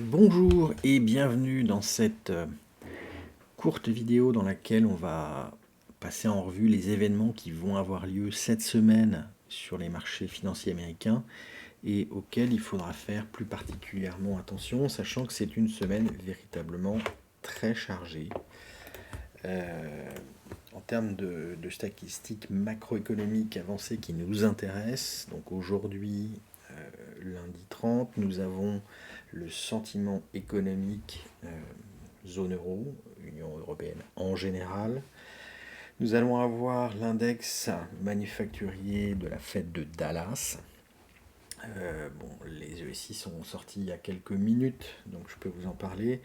Bonjour et bienvenue dans cette courte vidéo dans laquelle on va passer en revue les événements qui vont avoir lieu cette semaine sur les marchés financiers américains et auxquels il faudra faire plus particulièrement attention, sachant que c'est une semaine véritablement très chargée. En termes de statistiques macroéconomiques avancées qui nous intéressent, donc aujourd'hui, lundi 30, nous avons le sentiment économique zone euro, Union européenne en général. Nous allons avoir l'index manufacturier de la fête de Dallas. Les ESI sont sortis il y a quelques minutes, donc je peux vous en parler.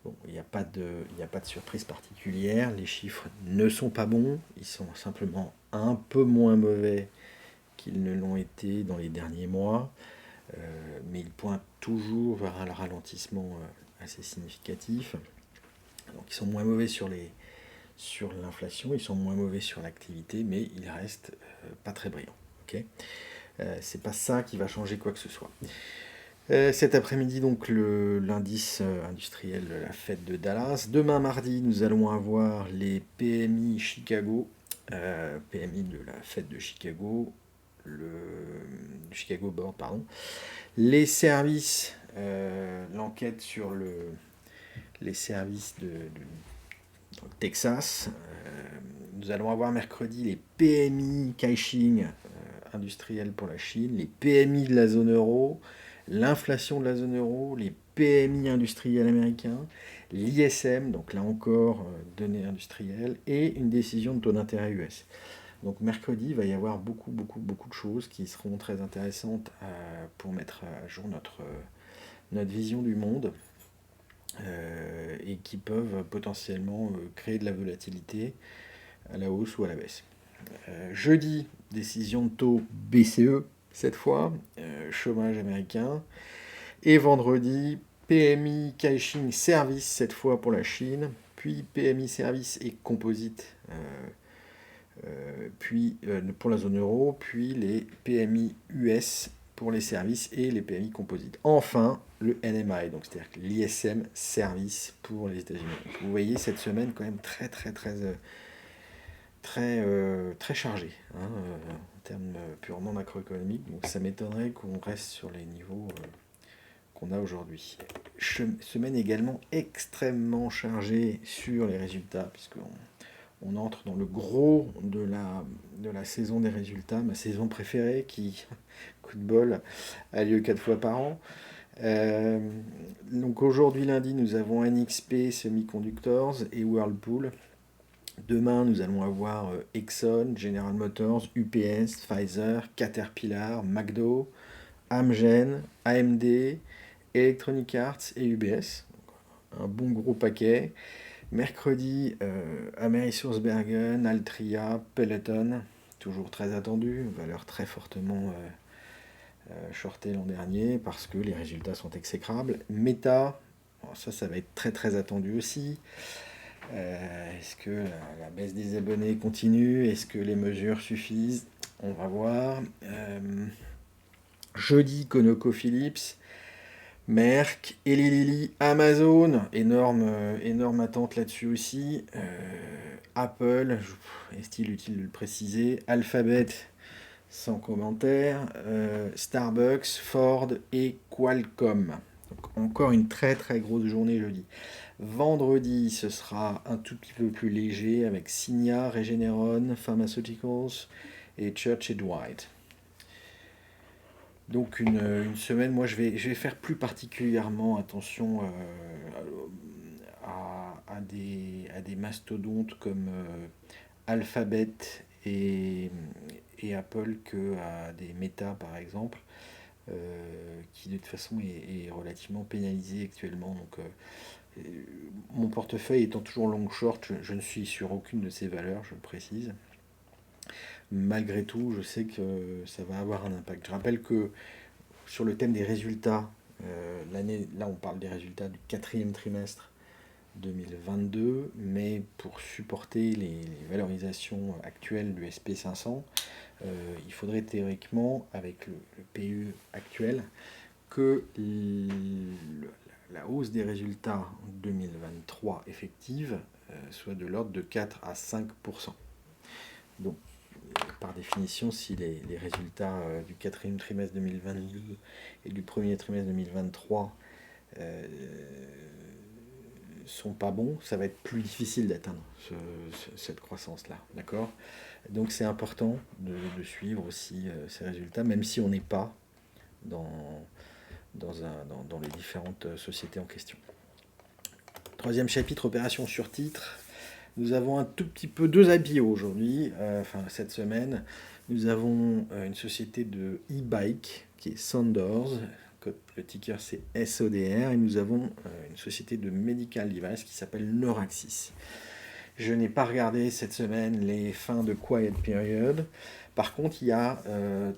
Bon, il n'y a pas de surprise particulière, les chiffres ne sont pas bons, ils sont simplement un peu moins mauvais qu'ils ne l'ont été dans les derniers mois, mais ils pointent toujours vers un ralentissement assez significatif. Donc ils sont moins mauvais sur l'inflation, ils sont moins mauvais sur l'activité, mais ils restent pas très brillants. Okay, c'est pas ça qui va changer quoi que ce soit. Cet après-midi, donc, l'indice industriel de la fête de Dallas. Demain, mardi, nous allons avoir les PMI Chicago, PMI de la fête de Chicago, le Chicago Board, pardon. Les services, l'enquête sur les services dans le Texas. Nous allons avoir mercredi les PMI Caixin industriels pour la Chine, les PMI de la zone euro, l'inflation de la zone euro, les PMI industriels américains, l'ISM, donc là encore données industrielles, et une décision de taux d'intérêt US. Donc mercredi, il va y avoir beaucoup de choses qui seront très intéressantes pour mettre à jour notre vision du monde et qui peuvent potentiellement créer de la volatilité à la hausse ou à la baisse. Jeudi, décision de taux BCE, cette fois, chômage américain. Et vendredi, PMI Caixin Service, cette fois pour la Chine, puis PMI Service et Composite, puis pour la zone euro, puis les PMI US pour les services et les PMI Composite. Enfin, le NMI, donc c'est-à-dire l'ISM Service pour les États-Unis. Vous voyez cette semaine quand même très chargée en termes purement macroéconomiques. Donc ça m'étonnerait qu'on reste sur les niveaux qu'on a aujourd'hui. Semaine également extrêmement chargée sur les résultats, puisqu'on entre dans le gros de la saison des résultats, ma saison préférée qui, coup de bol, a lieu 4 fois par an. Donc aujourd'hui lundi, nous avons NXP Semiconductors et Whirlpool. Demain, nous allons avoir Exxon, General Motors, UPS, Pfizer, Caterpillar, McDo, Amgen, AMD, Electronic Arts et UBS. Un bon gros paquet. Mercredi, AmerisourceBergen, Altria, Peloton, toujours très attendu, valeur très fortement shortée l'an dernier parce que les résultats sont exécrables. Meta, ça va être très attendu aussi. Est-ce que la baisse des abonnés continue? Est-ce que les mesures suffisent? On va voir. Jeudi, ConocoPhillips, Merck, Eli Lilly, Amazon, énorme attente là-dessus aussi. Apple, est-il utile de le préciser? Alphabet, sans commentaire. Starbucks, Ford et Qualcomm. Donc, encore une très grosse journée jeudi. Vendredi, ce sera un tout petit peu plus léger avec Signa, Regeneron, Pharmaceuticals et Church & Dwight. Donc une semaine, moi je vais faire plus particulièrement attention à des mastodontes comme Alphabet et Apple qu'à des Meta par exemple, qui de toute façon est relativement pénalisé actuellement. Donc mon portefeuille étant toujours long short, je ne suis sur aucune de ces valeurs, je le précise. Malgré tout, je sais que ça va avoir un impact. Je rappelle que sur le thème des résultats, là on parle des résultats du quatrième trimestre 2022, mais pour supporter les valorisations actuelles du SP500, il faudrait théoriquement, avec le PE actuel, que la hausse des résultats en 2023 effective soit de l'ordre de 4 à 5%. Donc, par définition, si les résultats du quatrième trimestre 2022 et du premier trimestre 2023 sont pas bons, ça va être plus difficile d'atteindre cette croissance-là. D'accord ? Donc c'est important de suivre aussi ces résultats, même si on n'est pas dans les différentes sociétés en question. Troisième chapitre, opération sur titre. Nous avons un tout petit peu deux IPO aujourd'hui, cette semaine. Nous avons une société de e-bike qui est Sandors, le ticker c'est SODR, et nous avons une société de medical device qui s'appelle Neuraxis. Je n'ai pas regardé cette semaine les fins de quiet period. Par contre, il y a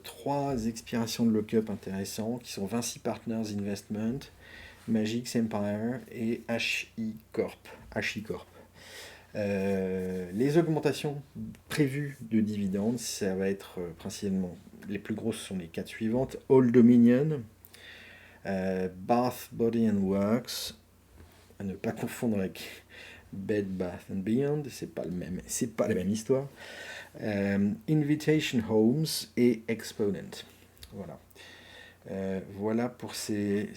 3 expirations de lock-up intéressants qui sont Vinci Partners Investment, Magix Empire et HI Corp. Les augmentations prévues de dividendes, ça va être principalement, les plus grosses sont les 4 suivantes: Old Dominion, Bath Body and Works, à ne pas confondre avec Bed Bath and Beyond, c'est pas la même histoire, Invitation Homes et Exponent. Voilà. Voilà pour ces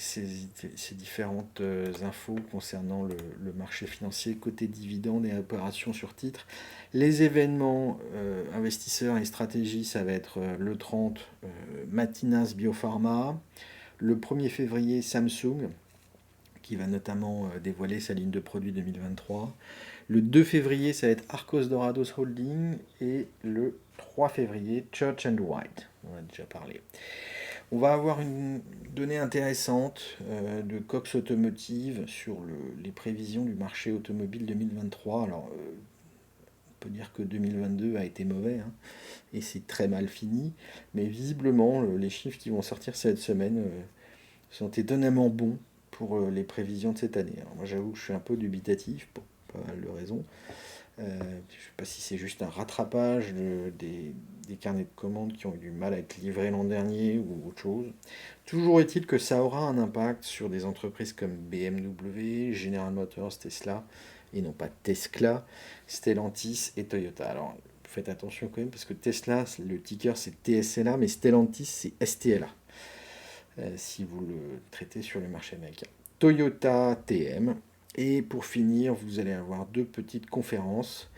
différentes infos concernant le marché financier, côté dividendes et opérations sur titre. Les événements investisseurs et stratégies, ça va être le 30, Matinas Biopharma, le 1er février, Samsung, qui va notamment dévoiler sa ligne de produits 2023. Le 2 février, ça va être Arcos Dorados Holding, et le 3 février, Church & White. On en a déjà parlé. On va avoir une donnée intéressante de Cox Automotive sur les prévisions du marché automobile 2023. Alors, on peut dire que 2022 a été mauvais, hein, et c'est très mal fini, mais visiblement, les chiffres qui vont sortir cette semaine sont étonnamment bons pour les prévisions de cette année. Alors, moi, j'avoue que je suis un peu dubitatif pour pas mal de raisons. Je ne sais pas si c'est juste un rattrapage des carnets de commandes qui ont eu du mal à être livrés l'an dernier ou autre chose. Toujours est-il que ça aura un impact sur des entreprises comme BMW, General Motors, Tesla, et non pas Tesla, Stellantis et Toyota. Alors faites attention quand même, parce que Tesla, le ticker c'est TSLA, mais Stellantis c'est STLA, si vous le traitez sur le marché américain. Toyota TM. Et pour finir, vous allez avoir 2 petites conférences.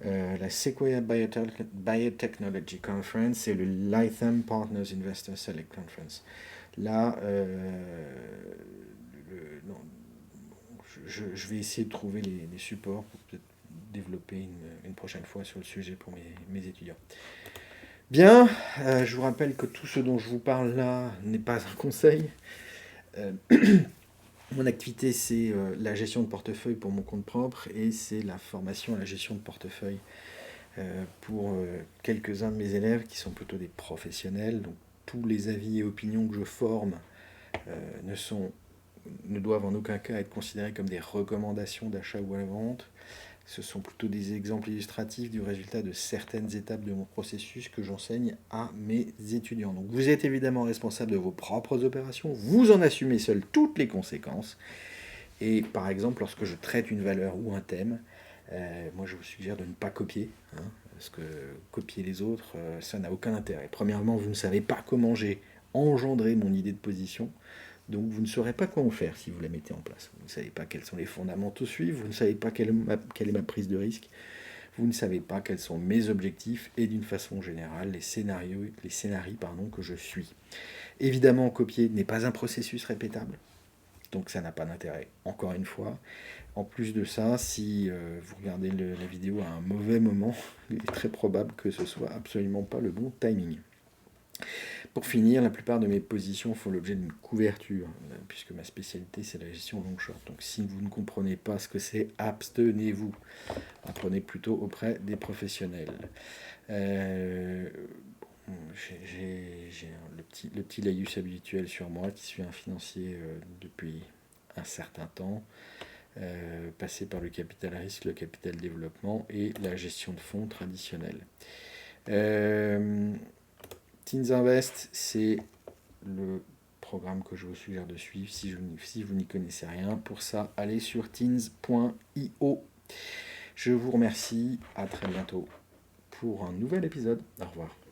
La Sequoia Biotechnology Conference et le Lytham Partners Investor Select Conference. Là, je vais essayer de trouver les supports pour peut-être développer une prochaine fois sur le sujet pour mes étudiants. Bien, je vous rappelle que tout ce dont je vous parle là n'est pas un conseil. Mon activité, c'est la gestion de portefeuille pour mon compte propre, et c'est la formation à la gestion de portefeuille pour quelques-uns de mes élèves qui sont plutôt des professionnels. Donc tous les avis et opinions que je forme ne doivent en aucun cas être considérés comme des recommandations d'achat ou à la vente. Ce sont plutôt des exemples illustratifs du résultat de certaines étapes de mon processus que j'enseigne à mes étudiants. Donc vous êtes évidemment responsable de vos propres opérations, vous en assumez seul toutes les conséquences. Et par exemple, lorsque je traite une valeur ou un thème, moi je vous suggère de ne pas copier, hein, parce que copier les autres, ça n'a aucun intérêt. Premièrement, vous ne savez pas comment j'ai engendré mon idée de position. Donc vous ne saurez pas quoi en faire si vous la mettez en place. Vous ne savez pas quels sont les fondamentaux à suivre, vous ne savez pas quelle est ma prise de risque, vous ne savez pas quels sont mes objectifs et d'une façon générale les scénarios que je suis. Évidemment, copier n'est pas un processus répétable, donc ça n'a pas d'intérêt. Encore une fois, en plus de ça, si vous regardez la vidéo à un mauvais moment, il est très probable que ce soit absolument pas le bon timing. Pour finir, la plupart de mes positions font l'objet d'une couverture, puisque ma spécialité c'est la gestion long short. Donc si vous ne comprenez pas ce que c'est, abstenez-vous. Apprenez plutôt auprès des professionnels. J'ai le petit laïus habituel sur moi, qui suis un financier depuis un certain temps, passé par le capital risque, le capital développement et la gestion de fonds traditionnelle. Teens Invest, c'est le programme que je vous suggère de suivre si vous n'y connaissez rien. Pour ça, allez sur teens.io. Je vous remercie, à très bientôt pour un nouvel épisode. Au revoir.